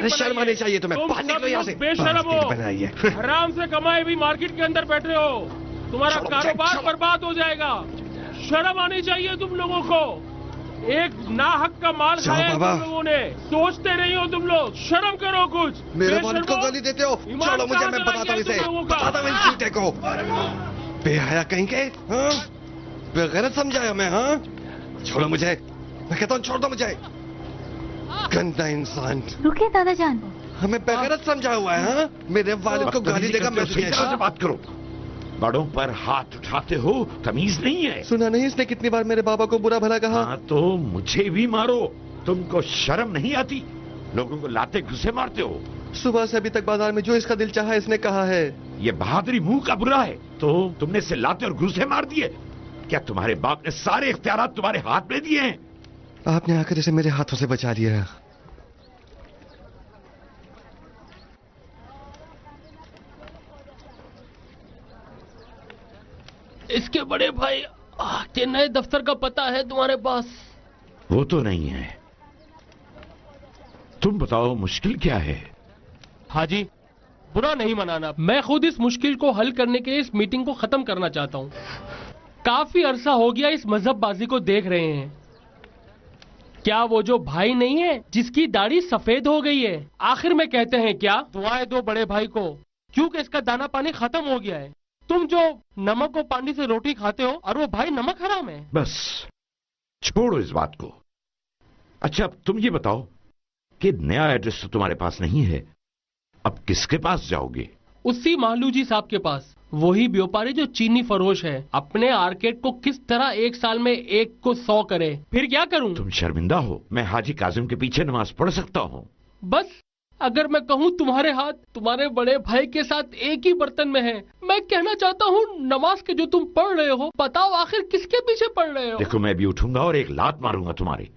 शर्म आनी चाहिए तुम्हें, बाहर निकलो यहाँ से। बेशरम हो, हराम से कमाए भी मार्केट के अंदर बैठे हो, तुम्हारा कारोबार बर्बाद हो जाएगा। शर्म आनी चाहिए तुम लोगों को, एक नाहक का माल खाया है तुम लोगों ने, सोचते नहीं हो तुम लोग, शर्म करो कुछ। मेरे वालिद को गाली देते हो, छोड़ो मुझे, मैं बताता हूँ इसे, बताता हूँ इस झूठे को। बेहया कहीं के, हाँ? बेगैरत समझाया मैं, हाँ? छोड़ो मुझे, मैं कहता हूँ छोड़ दो मुझे, गंदा इंसान। रुकिए दादा जान, हमें बेगैरत समझा हुआ है, हाँ? मेरे वालिद को गाली देगा मैं तुझे। से बात करो, बड़ों पर हाथ उठाते हो, तमीज नहीं है। सुना नहीं इसने कितनी बार मेरे बाबा को बुरा भला कहा? हाँ तो मुझे भी मारो, तुमको शर्म नहीं आती? लोगों को लाते घुसे मारते हो। सुबह से अभी तक बाजार में जो इसका दिल चाहा इसने कहा है। ये बहादुरी मुंह का बुरा है, तो तुमने इसे लाते और घुसे मार दिए? क्या तुम्हारे बाप ने सारे इख्तियारात तुम्हारे हाथ में दिए हैं? आपने आकर इसे मेरे हाथों से बचा लिया। इसके बड़े भाई के नए दफ्तर का पता है तुम्हारे पास? वो तो नहीं है। तुम बताओ मुश्किल क्या है? हाजी, बुरा नहीं मनाना, मैं खुद इस मुश्किल को हल करने के लिए इस मीटिंग को खत्म करना चाहता हूं। काफी अरसा हो गया इस मजहबबाजी को देख रहे हैं। क्या वो जो भाई नहीं है जिसकी दाढ़ी सफेद हो गई है, आखिर में कहते हैं क्या, दुआएं दो बड़े भाई को, क्योंकि इसका दाना पानी खत्म हो गया है। तुम जो नमक और पानी से रोटी खाते हो और वो भाई नमक हराम है। बस छोड़ो इस बात को। अच्छा अब तुम ये बताओ कि नया एड्रेस तो तुम्हारे पास नहीं है, अब किसके पास जाओगे? उसी मालू जी साहब के पास, वही व्यापारी जो चीनी फरोश है, अपने आर्केड को किस तरह एक साल में 1 को 100 करे। फिर क्या करूं? तुम शर्मिंदा हो? मैं हाजी काजिम के पीछे नमाज पढ़ सकता हूँ। बस अगर मैं कहूं तुम्हारे हाथ तुम्हारे बड़े भाई के साथ एक ही बर्तन में है। मैं कहना चाहता हूं नमाज के जो तुम पढ़ रहे हो, बताओ आखिर किसके पीछे पढ़ रहे हो? देखो मैं भी उठूंगा और एक लात मारूंगा तुम्हारी।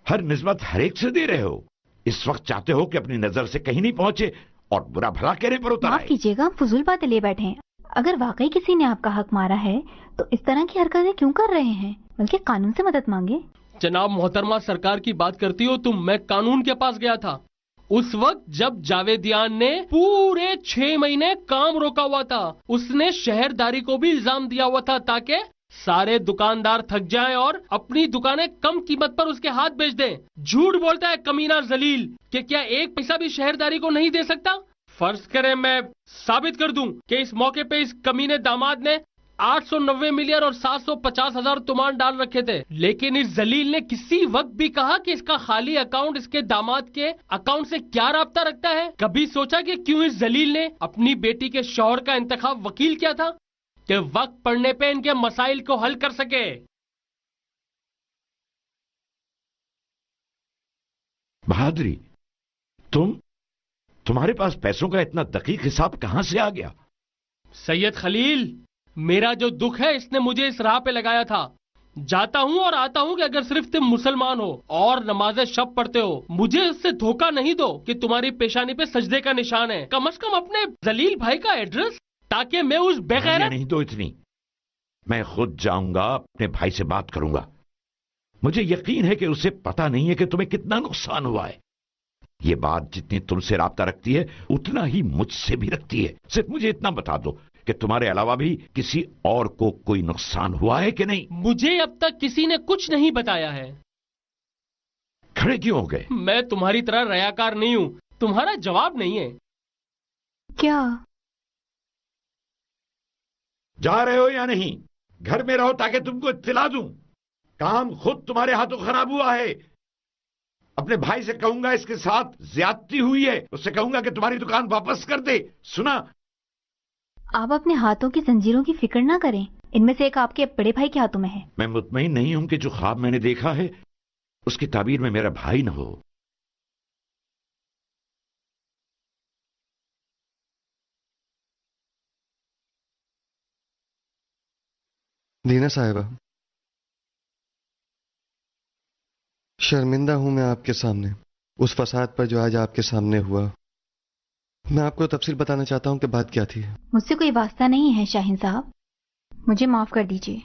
हर निस्बत हर एक से दे रहे हो। इस वक्त चाहते हो कि अपनी नजर से कहीं नहीं पहुंचे और बुरा भला कहने पर उतर आए। माफ कीजिएगा, हम फजूल बातें ले बैठे हैं। अगर वाकई किसी ने आपका हक मारा है तो इस तरह की हरकतें क्यों कर रहे हैं? बल्कि कानून से मदद मांगे। जनाब मोहतरमा, सरकार की बात करती हो तुम। मैं कानून के पास गया था उस वक्त जब जावेदियान ने पूरे 6 महीने काम रोका हुआ था। उसने शहरदारी को भी इल्जाम दिया हुआ था ताकि सारे दुकानदार थक जाएं और अपनी दुकानें कम कीमत पर उसके हाथ बेच दें। झूठ बोलता है कमीना जलील कि क्या 1 पैसा भी शहरदारी को नहीं दे सकता। फर्ज करें मैं साबित कर दूं कि इस मौके पे इस कमीने दामाद ने 890 मिलियन और 750,000 तुमान डाल रखे थे, लेकिन इस जलील ने किसी वक्त भी कहा कि इसका खाली अकाउंट इसके दामाद के अकाउंट से क्या राब्ता रखता है? कभी सोचा कि क्यों इस जलील ने अपनी बेटी के शौहर का इंतखाब वकील किया था कि वक्त पड़ने पे इनके मसाइल को हल कर सके? बहादुरी, तुम्हारे पास पैसों का इतना दकीक हिसाब कहां से आ गया? सैयद खलील, मेरा जो दुख है इसने मुझे इस राह पे लगाया था। जाता हूँ और आता हूँ कि अगर सिर्फ तुम मुसलमान हो और नमाज़े शब पढ़ते हो, मुझे इससे धोखा नहीं दो कि तुम्हारी पेशानी पे सजदे का निशान है। कम से कम अपने जलील भाई का एड्रेस, ताकि मैं उस बेगैरत। नहीं दो इतनी, मैं खुद जाऊंगा, अपने भाई से बात करूंगा। मुझे यकीन है कि उसे पता नहीं है कि तुम्हें कितना नुकसान हुआ है। ये बात जितनी तुमसे राब्ता रखती है उतना ही मुझसे भी रखती है। सिर्फ मुझे इतना बता दो कि तुम्हारे अलावा भी किसी और को कोई नुकसान हुआ है कि नहीं? मुझे अब तक किसी ने कुछ नहीं बताया है। खड़े क्यों हो गए? मैं तुम्हारी तरह रयाकार नहीं हूं। तुम्हारा जवाब नहीं है क्या? जा रहे हो या नहीं? घर में रहो ताकि तुमको इत्तिला दूं। काम खुद तुम्हारे हाथों खराब हुआ है। अपने भाई से कहूंगा इसके साथ ज्यादती हुई है, उससे कहूंगा कि तुम्हारी दुकान वापस कर दे। सुना? आप अपने हाथों की जंजीरों की फिक्र ना करें, इनमें से एक आपके बड़े भाई के हाथों में है। मैं मुतमईन नहीं हूं कि जो ख्वाब मैंने देखा है उसकी ताबीर में मेरा भाई न हो। दीना साहिबा, शर्मिंदा हूं मैं आपके सामने उस फसाद पर जो आज आपके सामने हुआ। मैं आपको तफसील बताना चाहता हूं कि बात क्या थी। मुझसे कोई वास्ता नहीं है शाहीन साहब, मुझे माफ कर दीजिए।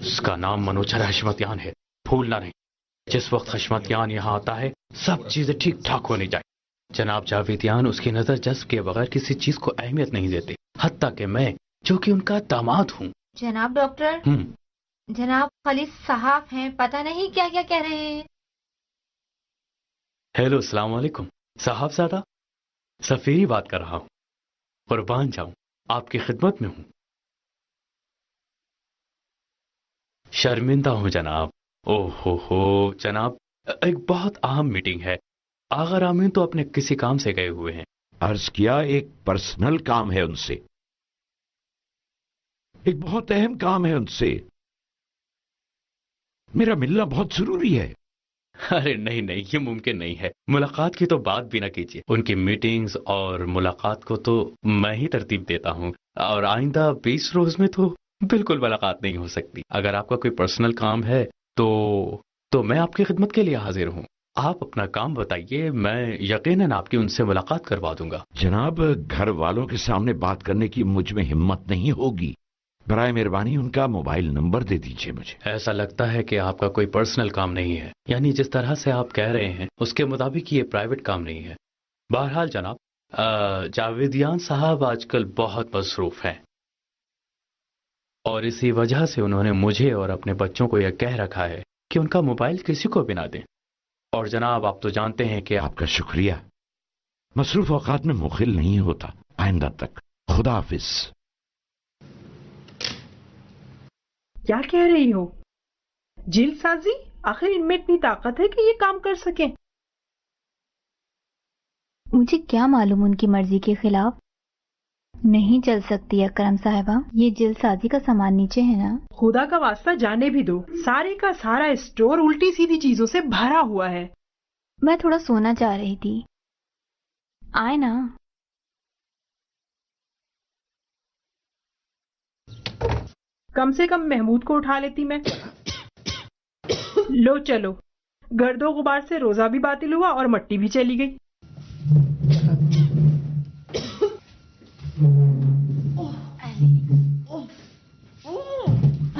اس کا نام منوچر حشمتیان ہے، بھولنا نہیں۔ جس وقت حشمتیان یہاں آتا ہے سب چیزیں ٹھیک ٹھاک ہونی چاہیے۔ جناب جاویدیان اس کی نظر جذب کے بغیر کسی چیز کو اہمیت نہیں دیتے، حتیٰ کہ میں جو کہ ان کا داماد ہوں۔ جناب ڈاکٹر، جناب خالد صاحب ہیں، پتہ نہیں کیا کیا کہہ رہے ہیں۔ ہیلو، السلام علیکم صاحب زادہ، سفیری بات کر رہا ہوں، قربان جاؤں، آپ کی خدمت میں ہوں۔ شرمندہ ہوں جناب۔ اوہ ہو جناب، ایک بہت اہم میٹنگ ہے، آغا رامین تو اپنے کسی کام سے گئے ہوئے ہیں۔ عرض کیا ایک پرسنل کام ہے ان سے، ایک بہت اہم کام ہے ان سے، میرا ملنا بہت ضروری ہے۔ ارے نہیں نہیں، یہ ممکن نہیں ہے، ملاقات کی تو بات بھی نہ کیجیے، ان کی میٹنگز اور ملاقات کو تو میں ہی ترتیب دیتا ہوں، اور آئندہ 20 روز میں تو بالکل ملاقات نہیں ہو سکتی۔ اگر آپ کا کوئی پرسنل کام ہے تو میں آپ کی خدمت کے لیے حاضر ہوں۔ آپ اپنا کام بتائیے، میں یقیناً آپ کی ان سے ملاقات کروا دوں گا۔ جناب، گھر والوں کے سامنے بات کرنے کی مجھ میں ہمت نہیں ہوگی، برائے مہربانی ان کا موبائل نمبر دے دیجئے مجھے۔ ایسا لگتا ہے کہ آپ کا کوئی پرسنل کام نہیں ہے، یعنی جس طرح سے آپ کہہ رہے ہیں اس کے مطابق یہ پرائیویٹ کام نہیں ہے۔ بہرحال جناب، جاویدیان صاحب آج کل بہت مصروف ہیں، اور اسی وجہ سے انہوں نے مجھے اور اپنے بچوں کو یہ کہہ رکھا ہے کہ ان کا موبائل کسی کو بھی نہ دیں۔ اور جناب آپ تو جانتے ہیں کہ آپ کا شکریہ، مصروف اوقات میں مخل نہیں ہوتا۔ آئندہ تک، خدا حافظ۔ کیا کہہ رہی ہو؟ جلد سازی؟ آخر ان میں اتنی طاقت ہے کہ یہ کام کر سکیں؟ مجھے کیا معلوم ان کی مرضی کے خلاف نہیں چل سکتی اکرم صاحبہ، یہ جلد سازی کا سامان نیچے ہے نا؟ خدا کا واسطہ جانے بھی دو، سارے کا سارا اسٹور الٹی سیدھی چیزوں سے بھرا ہوا ہے۔ میں تھوڑا سونا چاہ رہی تھی، آئے نا؟ کم سے کم محمود کو اٹھا لیتی میں۔ لو چلو، گرد و غبار سے روزہ بھی باطل ہوا اور مٹی بھی چلی گئی۔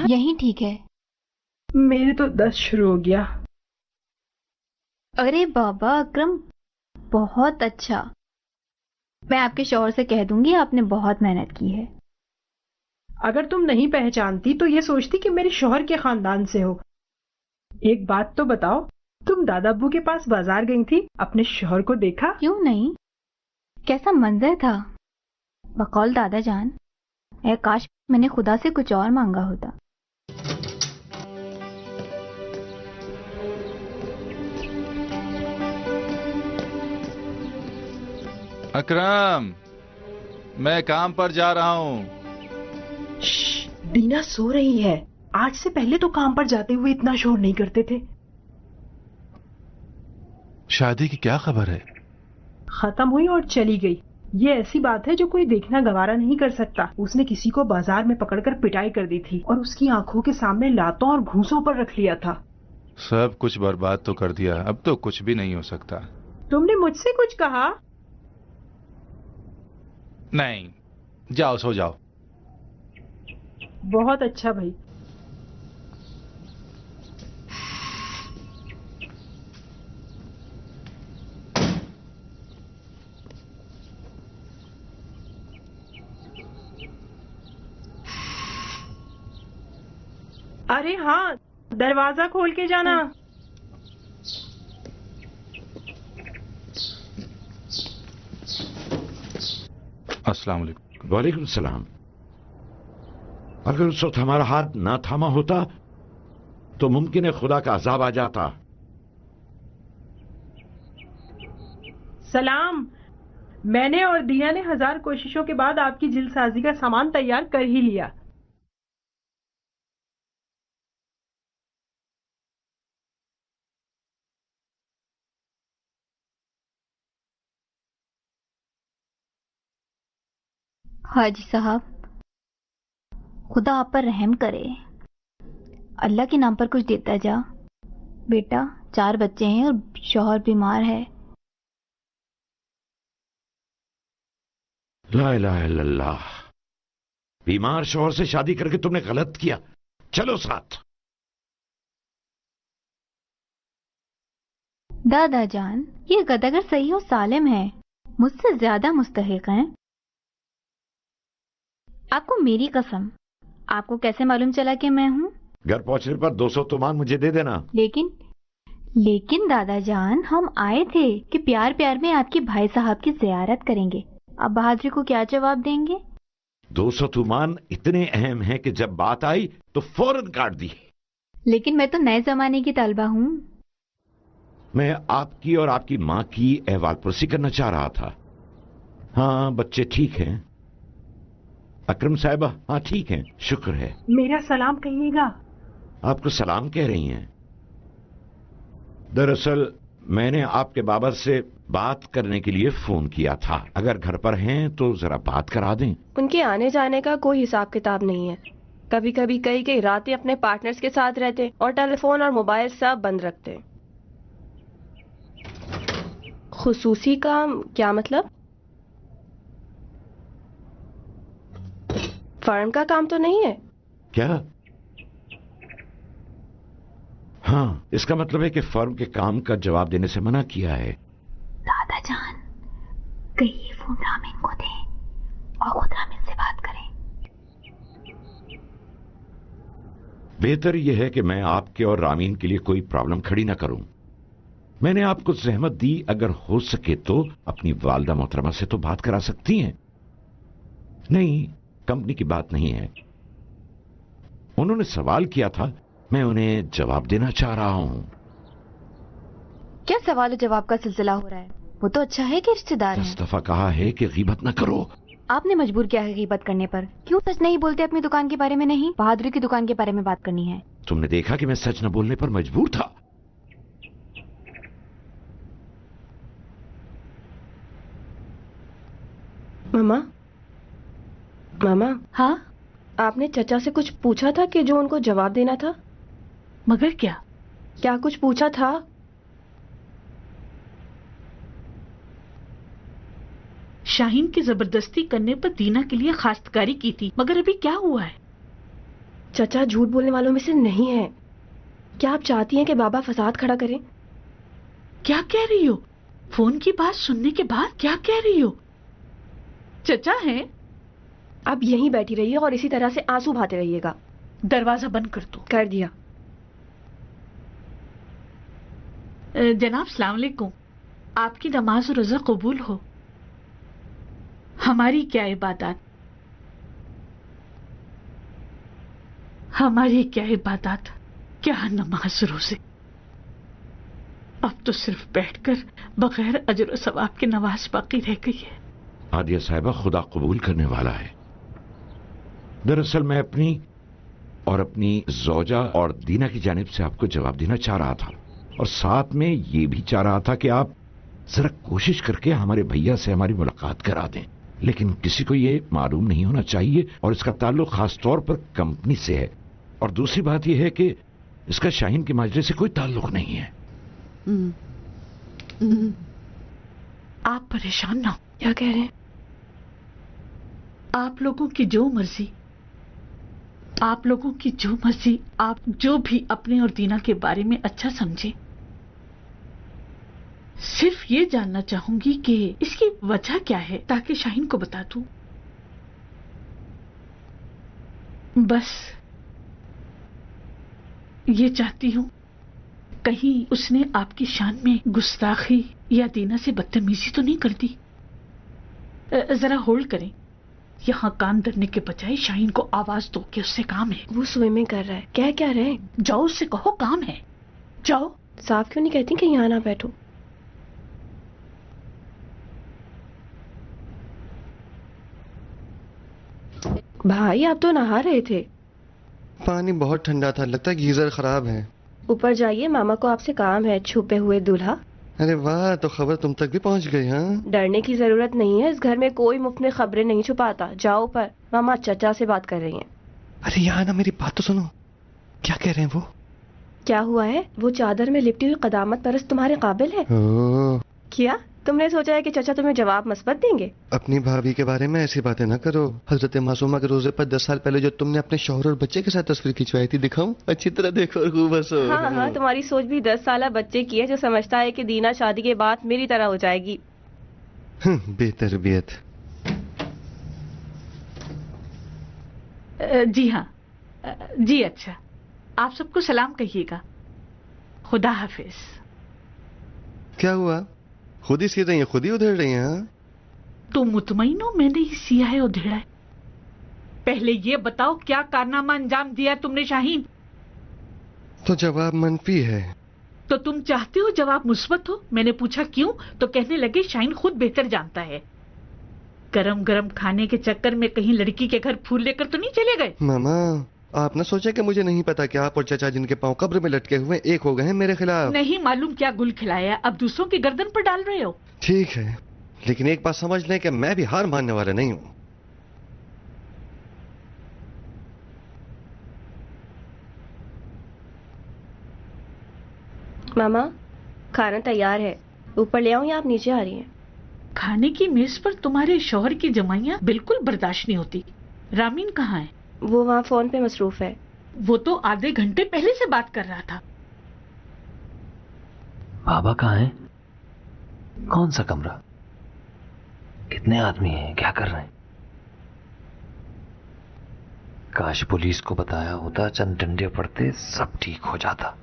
یہی ٹھیک ہے۔ میرے تو دست شروع ہو گیا۔ ارے بابا اکرم، بہت اچھا، میں آپ کے شوہر سے کہہ دوں گی آپ نے بہت محنت کی ہے۔ اگر تم نہیں پہچانتی تو یہ سوچتی کہ میرے شوہر کے خاندان سے ہو۔ ایک بات تو بتاؤ، تم دادا ابو کے پاس بازار گئی تھی، اپنے شوہر کو دیکھا؟ کیوں نہیں، کیسا منظر تھا۔ بقول دادا جان، اے کاش میں نے خدا سے کچھ اور مانگا ہوتا۔ اکرم، میں کام پر جا رہا ہوں۔ دینا سو رہی ہے، آج سے پہلے تو کام پر جاتے ہوئے اتنا شور نہیں کرتے تھے۔ شادی کی کیا خبر ہے؟ ختم ہوئی اور چلی گئی، یہ ایسی بات ہے جو کوئی دیکھنا گوارا نہیں کر سکتا۔ اس نے کسی کو بازار میں پکڑ کر پٹائی کر دی تھی اور اس کی آنکھوں کے سامنے لاتوں اور گھوسوں پر رکھ لیا تھا۔ سب کچھ برباد تو کر دیا، اب تو کچھ بھی نہیں ہو سکتا۔ تم نے مجھ سے کچھ کہا؟ نہیں، جاؤ سو جاؤ۔ بہت اچھا بھائی۔ ارے ہاں، دروازہ کھول کے جانا۔ السلام علیکم۔ وعلیکم السلام۔ اگر اس وقت ہمارا ہاتھ نہ تھاما ہوتا تو ممکن ہے خدا کا عذاب آ جاتا۔ سلام، میں نے اور دیا نے 1000 کوششوں کے بعد آپ کی جلد سازی کا سامان تیار کر ہی لیا۔ حاجی صاحب، خدا آپ پر رحم کرے، اللہ کے نام پر کچھ دیتا جا۔ بیٹا 4 بچے ہیں اور شوہر بیمار ہے۔ لا الہ الا اللہ، بیمار شوہر سے شادی کر کے تم نے غلط کیا، चलो साथ। दादा जान, ये गदागर सही और सालिम है, मुझसे ज्यादा मुस्तहिक हैं। आपको मेरी कसम, आपको कैसे मालूम चला कि मैं हूँ? घर पहुंचने पर 200 तुमान मुझे दे देना। लेकिन दादा जान, हम आए थे कि प्यार प्यार में आपके भाई साहब की जियारत करेंगे। अब बहादुरी को क्या जवाब देंगे? 200 तुमान इतने अहम हैं कि जब बात आई तो फौरन काट दी। लेकिन मैं तो नए जमाने की तलबा हूँ। मैं आपकी और आपकी माँ की अहवालपुरसी करना चाह रहा था। हाँ, बच्चे ठीक हैं। अकरम साहिबा, हाँ ठीक हैं, शुक्र है। मेरा सलाम कहिएगा। आपको सलाम कह रही हैं? दरअसल मैंने आपके बाबा से बात करने के लिए फोन किया था। अगर घर पर हैं तो जरा बात करा दें। उनके आने जाने का कोई हिसाब किताब नहीं है। कभी कभी कई रातें अपने पार्टनर्स के साथ रहते और टेलीफोन और मोबाइल सब बंद रखते। खुसूसी काम क्या मतलब? फर्म का काम तो नहीं है क्या? हाँ, इसका मतलब है कि फर्म के काम का जवाब देने से मना किया है। दादा जान, कहिए फोन रामीन को दें और खुद रामीन से बात करें। बेहतर यह है कि मैं आपके और रामीन के लिए कोई प्रॉब्लम खड़ी ना करूं। मैंने आपको जहमत दी, अगर हो सके तो अपनी वालदा मोहतरमा से तो बात करा सकती हैं। नहीं, कंपनी की बात नहीं है। उन्होंने सवाल किया था, मैं उन्हें जवाब देना चाह रहा हूं। क्या सवाल जवाब का सिलसिला हो रहा है? वो तो अच्छा है कि रिश्तेदार हैं। 10 दफा कहा है कि गीबत न करो। आपने मजबूर किया है गीबत करने पर। क्यों सच नहीं बोलते अपनी दुकान के बारे में? नहीं, बहादुरी की दुकान के बारे में बात करनी है। तुमने देखा कि मैं सच न बोलने पर मजबूर था। मामा, मामा। हाँ? आपने चचा से कुछ पूछा था कि जो उनको जवाब देना था? मगर क्या कुछ पूछा था? शाहीन की जबरदस्ती करने पर दीना के लिए खास्तकारी की थी, मगर अभी क्या हुआ है? चचा झूठ बोलने वालों में से नहीं है। क्या आप चाहती हैं कि बाबा फसाद खड़ा करें? क्या कह रही हो? फोन की बात सुनने के बाद क्या कह रही हो? चचा हैं? आप यहीं बैठी रहिए और इसी तरह से आंसू बहाते रहिएगा। दरवाजा बंद कर दो। कर दिया। जनाब सलाम अलैकुम। आपकी नमाज और रज़ा कबूल हो। हमारी क्या इबादत, क्या नमाज रोजे। अब तो सिर्फ बैठकर बगैर अजर और सवाब के नमाज बाकी रह गई है। आदिया साहिबा, खुदा कबूल करने वाला है। दरअसल मैं अपनी ज़ौजा और दीना की जानिब से आपको जवाब देना चाह रहा था, और साथ में ये भी चाह रहा था कि आप जरा कोशिश करके हमारे भैया से हमारी मुलाकात करा दें। लेकिन किसी को ये मालूम नहीं होना चाहिए, और इसका ताल्लुक खास तौर पर कंपनी से है। और दूसरी बात यह है कि इसका शाहीन के माजरे से कोई ताल्लुक नहीं है। आप परेशान ना हो। क्या कह रहे हैं? आप लोगों की जो मर्जी, आप जो भी अपने और दीना के बारे में अच्छा समझे। सिर्फ ये जानना चाहूंगी कि इसकी वजह क्या है, ताकि शाहीन को बता दूं। बस ये चाहती हूं, कहीं उसने आपकी शान में गुस्ताखी या दीना से बदतमीजी तो नहीं कर दी। जरा होल्ड करें। यहाँ कान धरने के बजाय शाहीन को आवाज दो कि उससे काम है। वो स्विमिंग कर रहा है। कह क्या रहे हैं? जाओ, उससे कहो काम है। जाओ। साफ क्यों नहीं कहती कि यहाँ ना बैठो? भाई, आप तो नहा रहे थे। पानी बहुत ठंडा था, लगता है गीजर खराब है। ऊपर जाइए, मामा को आपसे काम है। छुपे हुए दूल्हा। अरे वाह, तो खबर तुम तक भी पहुंच गई। हाँ, डरने की जरूरत नहीं है। इस घर में कोई मुफ्त में खबरें नहीं छुपाता। जाओ ऊपर। मामा चचा से बात कर रही हैं। अरे यहाँ ना, मेरी बात तो सुनो। क्या कह रहे हैं वो? क्या हुआ है? वो चादर में लिपटी हुई कदामत परस्त तुम्हारे काबिल है? ओह, क्या تم نے سوچا ہے کہ چچا تمہیں جواب مثبت دیں گے؟ اپنی بھابھی کے بارے میں ایسی باتیں نہ کرو. حضرت معصومہ کے روزے پر 10 سال پہلے جو تم نے اپنے شوہر اور بچے کے ساتھ تصویر کھنچوائی تھی دکھاؤں؟ اچھی طرح دیکھو اور خوب ہنسو. ہاں تمہاری سوچ بھی 10 سالہ بچے کی ہے جو سمجھتا ہے کہ دینا شادی کے بعد میری طرح ہو جائے گی. بے تربیت. جی ہاں جی. اچھا آپ سب کو سلام کہیے گا. خدا حافظ. کیا ہوا؟ خود ہی سی رہی ہیں خود ہی ادھیڑ رہی ہیں؟ تو مطمئن ہو میں نے ہی سیا ہے ادھیڑا ہے؟ پہلے یہ بتاؤ کیا کارنامہ انجام دیا تم نے شاہین؟ تو جواب منفی ہے. تو تم چاہتے ہو جواب مثبت ہو؟ میں نے پوچھا کیوں تو کہنے لگے شاہین خود بہتر جانتا ہے. گرم گرم کھانے کے چکر میں کہیں لڑکی کے گھر پھول لے کر تو نہیں چلے گئے؟ ماما آپ نہ سوچے کہ مجھے نہیں پتا کہ آپ اور چچا جن کے پاؤں قبر میں لٹکے ہوئے ایک ہو گئے ہیں میرے خلاف. نہیں معلوم کیا گل کھلایا اب دوسروں کی گردن پر ڈال رہے ہو. ٹھیک ہے لیکن ایک بات سمجھ لیں کہ میں بھی ہار ماننے والا نہیں ہوں. ماما کھانا تیار ہے. اوپر لے آؤں یا آپ نیچے آ رہی ہیں؟ کھانے کی میز پر تمہارے شوہر کی جمائیاں بالکل برداشت نہیں ہوتی. رامین کہاں ہے؟ وہ وہاں فون پہ مصروف ہے. وہ تو آدھے گھنٹے پہلے سے بات کر رہا تھا. بابا کہاں ہیں؟ کون سا کمرہ؟ کتنے آدمی ہیں؟ کیا کر رہے ہیں؟ کاش پولیس کو بتایا ہوتا چند ڈنڈے پڑتے سب ٹھیک ہو جاتا.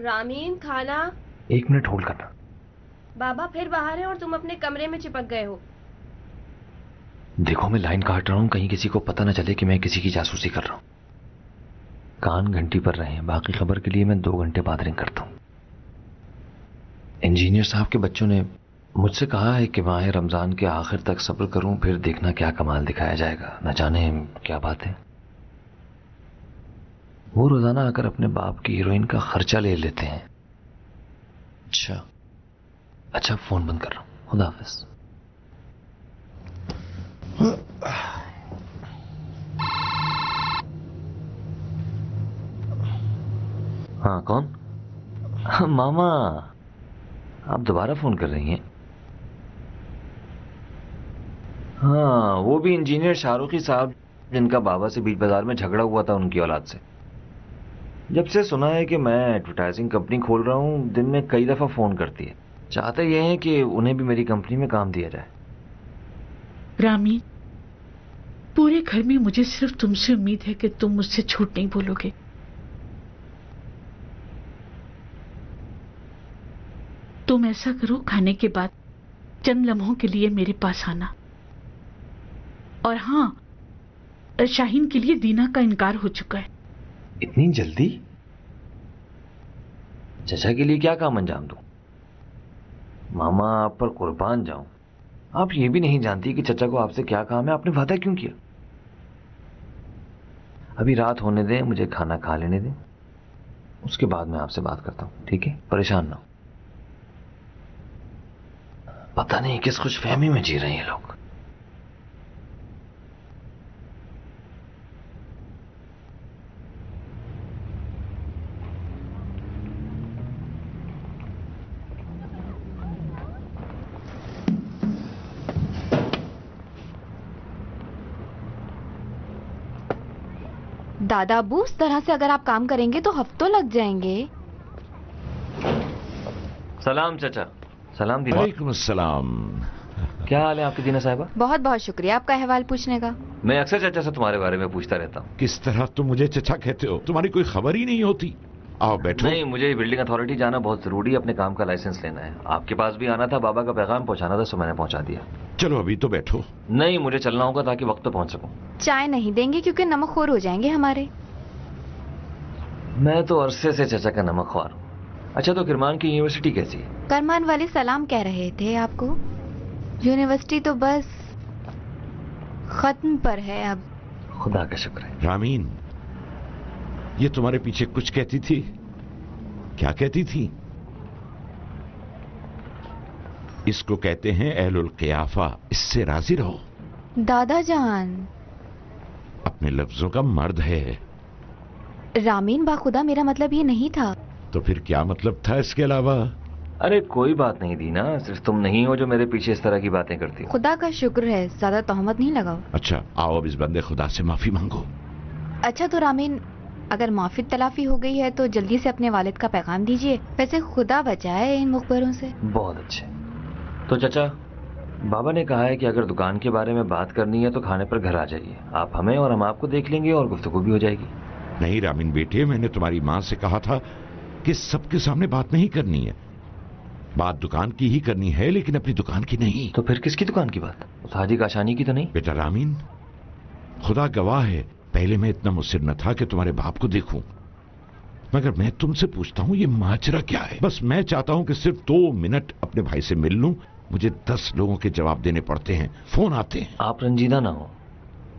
رامین کھانا. 1 منٹ ہولڈ کرنا. بابا پھر باہر ہیں اور تم اپنے کمرے میں چپک گئے ہو. دیکھو میں لائن کاٹ رہا ہوں کہیں کسی کو پتہ نہ چلے کہ میں کسی کی جاسوسی کر رہا ہوں. کان گھنٹی پر رہیں. باقی خبر کے لیے میں 2 گھنٹے بعد رنگ کرتا ہوں. انجینئر صاحب کے بچوں نے مجھ سے کہا ہے کہ ماہ رمضان کے آخر تک صبر کروں پھر دیکھنا کیا کمال دکھایا جائے گا. نہ جانے کیا بات ہے. وہ روزانہ آ کر اپنے باپ کی ہیروئن کا خرچہ لے لیتے ہیں. اچھا فون بند کر رہا ہوں. خدا حافظ. ہاں کون؟ ماما آپ دوبارہ فون کر رہی ہیں؟ ہاں وہ بھی انجینئر شاہ رخی صاحب جن کا بابا سے بیچ بازار میں جھگڑا ہوا تھا ان کی اولاد سے. جب سے سنا ہے کہ میں ایڈورٹائزنگ کمپنی کھول رہا ہوں دن میں کئی دفعہ فون کرتی ہے. چاہتے یہ ہیں کہ انہیں بھی میری کمپنی میں کام دیا جائے. رامین پورے گھر میں مجھے صرف تم سے امید ہے کہ تم مجھ سے جھوٹ نہیں بولو گے. تم ایسا کرو کھانے کے بعد چند لمحوں کے لیے میرے پاس آنا. اور ہاں شاہین کے لیے دینا کا انکار ہو چکا ہے. اتنی جلدی؟ چچا کے لیے کیا کام انجام دوں؟ ماما آپ پر قربان جاؤں. آپ یہ بھی نہیں جانتی کہ چچا کو آپ سے کیا کام ہے. آپ نے وعدہ کیوں کیا؟ ابھی رات ہونے دیں مجھے کھانا کھا لینے دیں اس کے بعد میں آپ سے بات کرتا ہوں. ٹھیک ہے پریشان نہ ہو. پتہ نہیں کس خوش فہمی میں جی رہے ہیں لوگ. دادا ابو اس طرح سے اگر آپ کام کریں گے تو ہفتوں لگ جائیں گے. سلام چچا. سلام دینا. وعلیکم السلام. کیا حال ہے آپ کی دینا صاحبہ؟ بہت بہت شکریہ آپ کا احوال پوچھنے کا. میں اکثر چچا سے تمہارے بارے میں پوچھتا رہتا ہوں. کس طرح تم مجھے چچا کہتے ہو؟ تمہاری کوئی خبر ہی نہیں ہوتی. آؤ بیٹھو. نہیں مجھے بلڈنگ اتھارٹی جانا بہت ضروری ہے. اپنے کام کا لائسنس لینا ہے. آپ کے پاس بھی آنا تھا. بابا کا پیغام پہنچانا تھا سو میں نے پہنچا دیا. چلو ابھی تو بیٹھو. نہیں مجھے چلنا ہوگا تاکہ وقت پہ پہنچ سکوں. چائے نہیں دیں گے کیونکہ نمک خور ہو جائیں گے ہمارے. میں تو عرصے سے چچا کا نمک خوار ہوں. اچھا تو کرمان کی یونیورسٹی کیسی ہے؟ کرمان والے سلام کہہ رہے تھے آپ کو. یونیورسٹی تو بس ختم پر ہے اب. خدا کا شکر ہے. رامین یہ تمہارے پیچھے کچھ کہتی تھی. کیا کہتی تھی؟ اس کو کہتے ہیں اہل القیافہ. اس سے راضی رہو. دادا جان اپنے لفظوں کا مرد ہے. رامین باخدا میرا مطلب یہ نہیں تھا. تو پھر کیا مطلب تھا اس کے علاوہ؟ अरे कोई बात नहीं दीना, सिर्फ तुम नहीं हो जो मेरे पीछे इस तरह की बातें करती हो। खुदा का शुक्र है, ज्यादा तोहमत नहीं लगाओ। अच्छा आओ अब इस बंदे खुदा से माफी मांगो। अच्छा तो रामीन, अगर माफी तलाफी हो गई है तो जल्दी से अपने वालिद का पैगाम दीजिए। वैसे खुदा बचाए इन मुखबरों से। बहुत अच्छे। तो चाचा, बाबा ने कहा है कि अगर दुकान के बारे में बात करनी है तो खाने पर घर आ जाइए, आप हमें और हम आपको देख लेंगे और गुफ्तगू भी हो जाएगी। नहीं रामीन बेटे, मैंने तुम्हारी माँ से कहा था कि सबके सामने बात नहीं करनी है। बात दुकान की ही करनी है, लेकिन अपनी दुकान की नहीं। तो फिर किसकी दुकान की बात? उस हाजी काशानी की तो नहीं? बेटा रामीन, खुदा गवाह है, पहले मैं इतना मुसिर न था कि तुम्हारे बाप को देखूं, मगर मैं तुमसे पूछता हूं ये माजरा क्या है? बस मैं चाहता हूं कि सिर्फ 2 मिनट अपने भाई से मिल लूं। मुझे 10 लोगों के जवाब देने पड़ते हैं, फोन आते हैं। आप रंजीदा ना हो,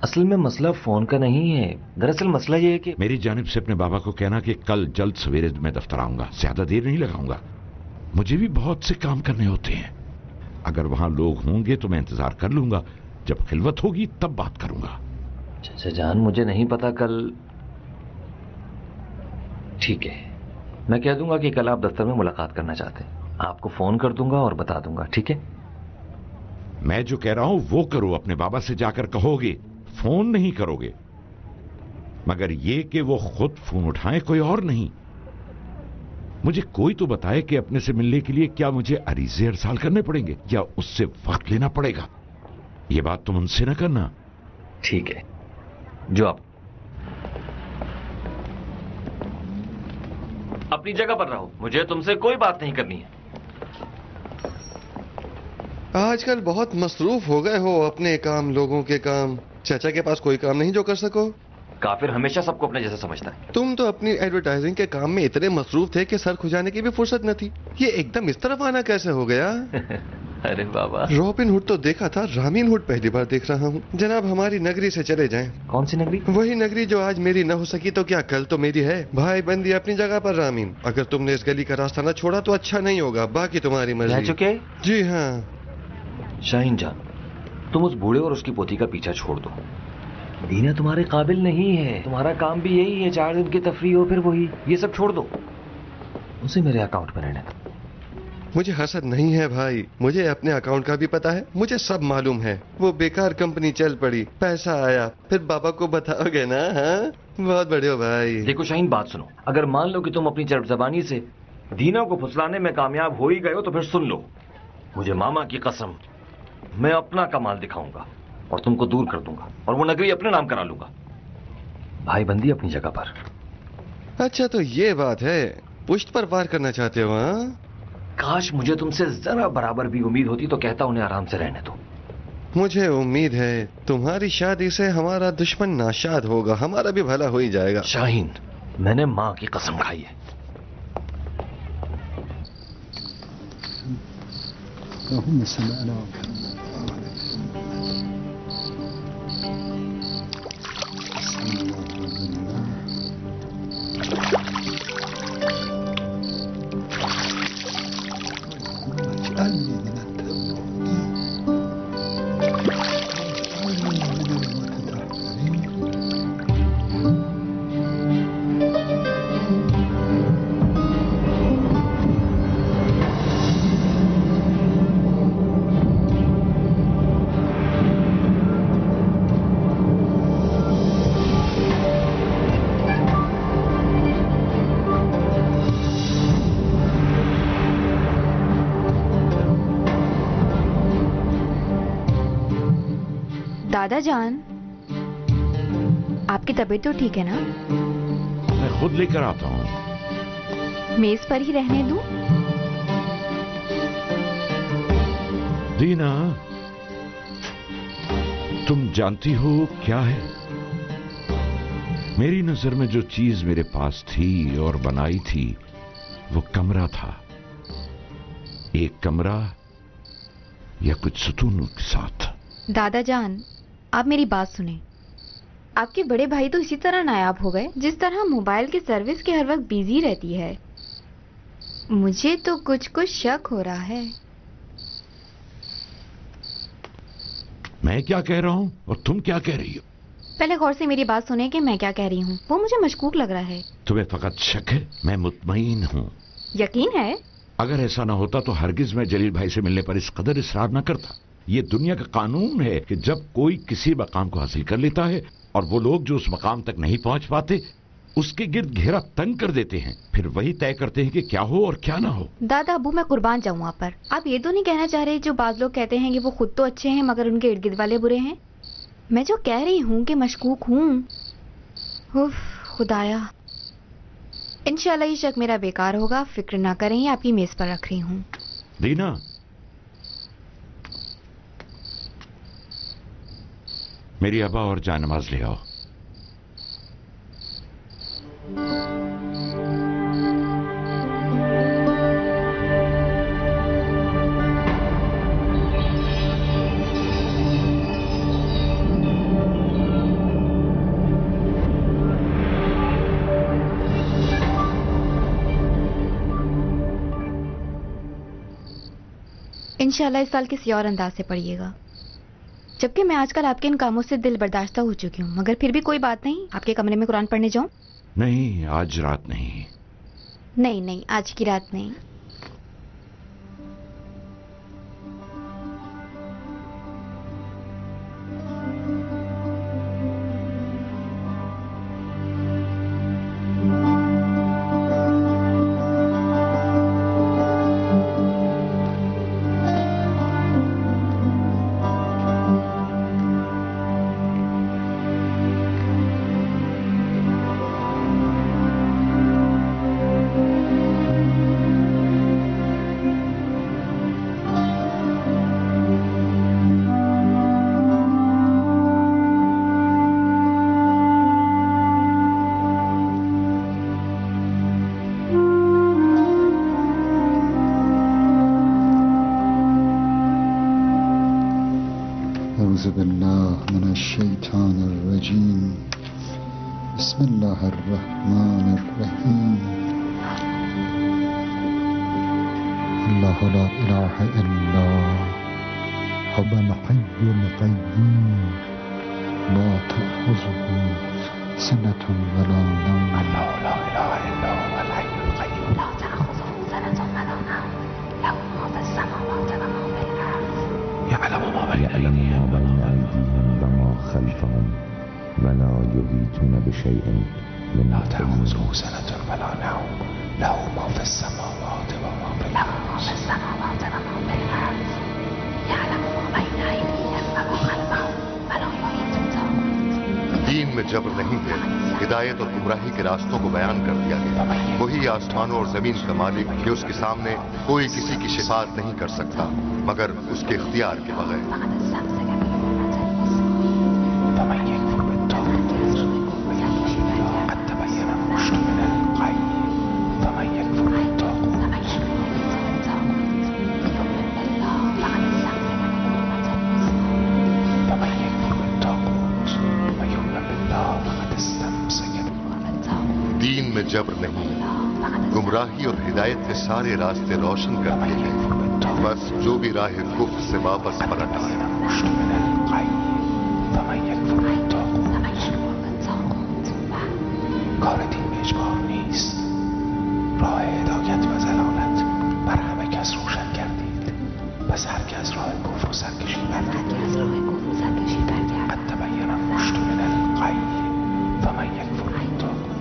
असल में मसला फोन का नहीं है। दरअसल मसला ये है कि मेरी जानिब से अपने बाबा को कहना कि कल जल्द सवेरे मैं दफ्तर आऊंगा, ज्यादा देर नहीं लगाऊंगा। मुझे भी बहुत से काम करने होते हैं। अगर वहां लोग होंगे तो मैं इंतजार कर लूंगा, जब खिलवत होगी तब बात करूंगा। चाचा जान, मुझे नहीं पता कल। ठीक है, मैं कह दूंगा कि कल आप दफ्तर में मुलाकात करना चाहते हैं, आपको फोन कर दूंगा और बता दूंगा, ठीक है? मैं जो कह रहा हूं वो करो, अपने बाबा से जाकर कहोगे, फोन नहीं करोगे। मगर ये कि वो खुद फोन उठाएं, कोई और नहीं। मुझे कोई तो बताए कि अपने से मिलने के लिए क्या मुझे अरीज़े अरसाल करने पड़ेंगे या उससे वक्त लेना पड़ेगा। ये बात तुम उनसे ना करना। ठीक है, जो आप अपनी जगह पर रहो, मुझे तुमसे कोई बात नहीं करनी है। आजकल बहुत मसरूफ हो गए हो अपने काम, लोगों के काम। चाचा के पास कोई काम नहीं जो कर सको? काफिर हमेशा सबको अपने जैसा समझता है। तुम तो अपनी एडवर्टाइजिंग के काम में इतने मसरूफ थे कि सर खुजाने की भी फुर्सत न थी। ये एकदम इस तरफ आना कैसे हो गया? अरे बाबा, रॉबिन हुड तो देखा था, रामीन हुड पहली बार देख रहा हूँ। जनाब हमारी नगरी से चले जाएं। कौन सी नगरी? वही नगरी जो आज मेरी न हो सकी तो क्या कल तो मेरी है। भाई बंदी अपनी जगह पर रामीन, अगर तुमने इस गली का रास्ता न छोड़ा तो अच्छा नहीं होगा, बाकी तुम्हारी रह मर्जी। चुके? जी हाँ। शाहीन जान, तुम उस बूढ़े और उसकी पोती का पीछा छोड़ दो। दीना तुम्हारे काबिल नहीं है, तुम्हारा काम भी यही है, 4 दिन की तफरी हो फिर वही। ये सब छोड़ दो, उसे मेरे अकाउंट में रहने दो। मुझे हसद नहीं है भाई, मुझे अपने अकाउंट का भी पता है, मुझे सब मालूम है। वो बेकार कंपनी चल पड़ी, पैसा आया, फिर बाबा को बताओगे ना? हाँ, बहुत बड़े हो भाई। देखो शाहीन, बात सुनो। अगर मान लो कि तुम अपनी चरब जबानी से दीना को फुसलाने में कामयाब हो ही गए हो तो फिर सुन लो, मुझे मामा की कसम, मैं अपना कमाल दिखाऊंगा और तुमको दूर कर दूंगा और वो नगरी अपने नाम करा लूंगा। भाई बंदी अपनी जगह पर। अच्छा तो ये बात है, पुश्त पर वार करना चाहते हो? हाँ, काश मुझे तुमसे जरा बराबर भी उम्मीद होती तो कहता उन्हें आराम से रहने दो। मुझे उम्मीद है तुम्हारी शादी से हमारा दुश्मन नाशाद होगा, हमारा भी भला हो ही जाएगा। शाहीन, मैंने माँ की कसम खाई है। दादा जान, आपकी तबीयत तो ठीक है ना? मैं खुद लेकर आता हूं। मेज पर ही रहने दूं? दीना, तुम जानती हो क्या है? मेरी नजर में जो चीज मेरे पास थी और बनाई थी वो कमरा था। एक कमरा या कुछ सुतूनों के साथ। दादा जान, आप मेरी बात सुने। आपके बड़े भाई तो इसी तरह नायाब हो गए जिस तरह मोबाइल की सर्विस के हर वक्त बिजी रहती है। मुझे तो कुछ शक हो रहा है। मैं क्या कह रहा हूं और तुम क्या कह रही हो? पहले गौर से मेरी बात सुने कि मैं क्या कह रही हूँ। वो मुझे मशकूक लग रहा है। तुम्हें फकत शक है, मैं मुतमईन हूं। यकीन है? अगर ऐसा ना होता तो हरगिज मैं जलील भाई से मिलने पर इस कदर इसरार ना करता। ये दुनिया का कानून है कि जब कोई किसी मकाम को हासिल कर लेता है और वो लोग जो उस मकाम तक नहीं पहुंच पाते उसके गिर्द घेरा तंग कर देते हैं, फिर वही तय करते हैं कि क्या हो और क्या ना हो। दादा अबू मैं कुर्बान जाऊँ आप पर। आप ये तो नहीं कहना चाह रहे जो बाज लोग कहते हैं कि वो खुद तो अच्छे हैं मगर उनके इर्द गिर्द वाले बुरे हैं। मैं जो कह रही हूँ कि मशकूक हूँ। उफ खुदाया, इंशाल्लाह ये शक मेरा बेकार होगा, फिक्र ना करें, ये आपकी मेज पर रख रही हूँ। दीना, मेरी अबा और जानमाज ले आओ। इंशाल्लाह इस साल किसी और अंदाज से पढ़िएगा। जबकि मैं आजकल आपके इन कामों से दिल बर्दाश्त हो चुकी हूँ, मगर फिर भी कोई बात नहीं। आपके कमरे में कुरान पढ़ने जाऊं? नहीं, आज रात नहीं। नहीं नहीं, आज की रात नहीं। أعوذ بالله من الشيطان الرجيم بسم الله الرحمن الرحيم الله لا إله إلا هو الحي القيوم لا تأخذه سنة ولا نوم الله لا إله إلا هو الحي القيوم لا تأخذه سنة ولا نوم له ما في السماوات وما في الأرض يعلم ما بين أيديهم وما خلفهم ولا يحيطون بشيء لا تأخذه سنة ولا نوم له ما في السماوات وما في الأرض يعلم ما بين أيديهم وما خلفهم ولا يحيطون دین میں جبر نہیں ہے، ہدایت اور گمراہی کے راستوں کو بیان کر دیا گیا۔ وہی آسمانوں اور زمین کا مالک کہ اس کے سامنے کوئی کسی کی شفاعت نہیں کر سکتا مگر اس کے اختیار کے بغیر۔ دین میں جبر نہیں، گمراہی اور ہدایت کے سارے راستے روشن کر دیے گئے، بس جو بھی راہ کفر سے واپس پلٹ آئے۔ کار دین به اجبار نیست، راه هدایت و ضلالت بر همه کس روشن گردید، پس هر کس راه کفر و سرکشی برگرد، قد تبین الرشد من الغی فمن یکفر بالطاغوت.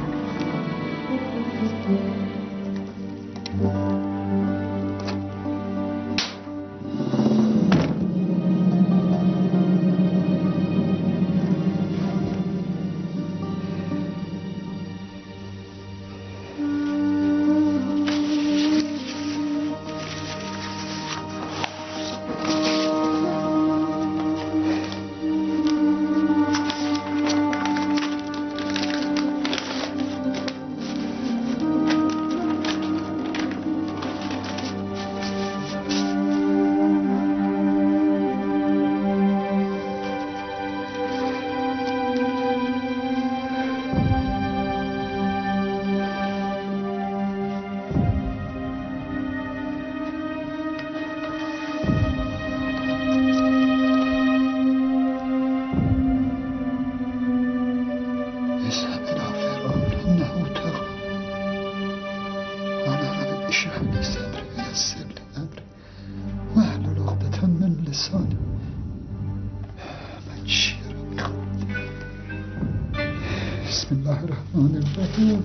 بسم الله الرحمن الرحيم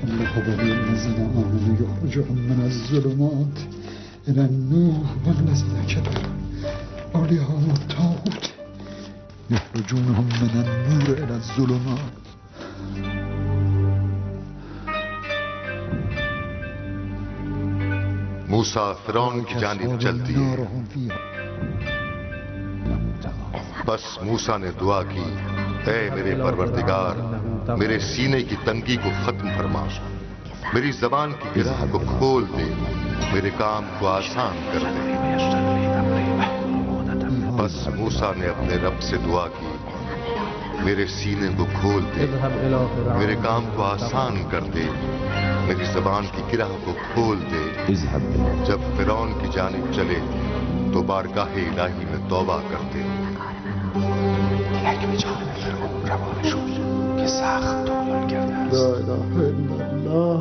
الله ولي الذين آمنوا يخرجهم من الظلمات إلى النور والذين كفروا أولياءهم الطاغوت يخرجونهم من النور إلى الظلمات. موسیٰ فرعون کی جانب چلتی ہے. بس موسیٰ نے دعا کی، اے میرے پروردگار، میرے سینے کی تنگی کو ختم فرما، میری زبان کی گرہ کو کھول دے، میرے کام کو آسان کر دے. بس موسیٰ نے اپنے رب سے دعا کی، میرے سینے کو کھول دے، میرے کام کو آسان کر دے، میری زبان کی گرہ کو کھول دے. جب فرعون کی جانب چلے تو بارگاہ الہی میں توبہ کرتے. لا إله إلا الله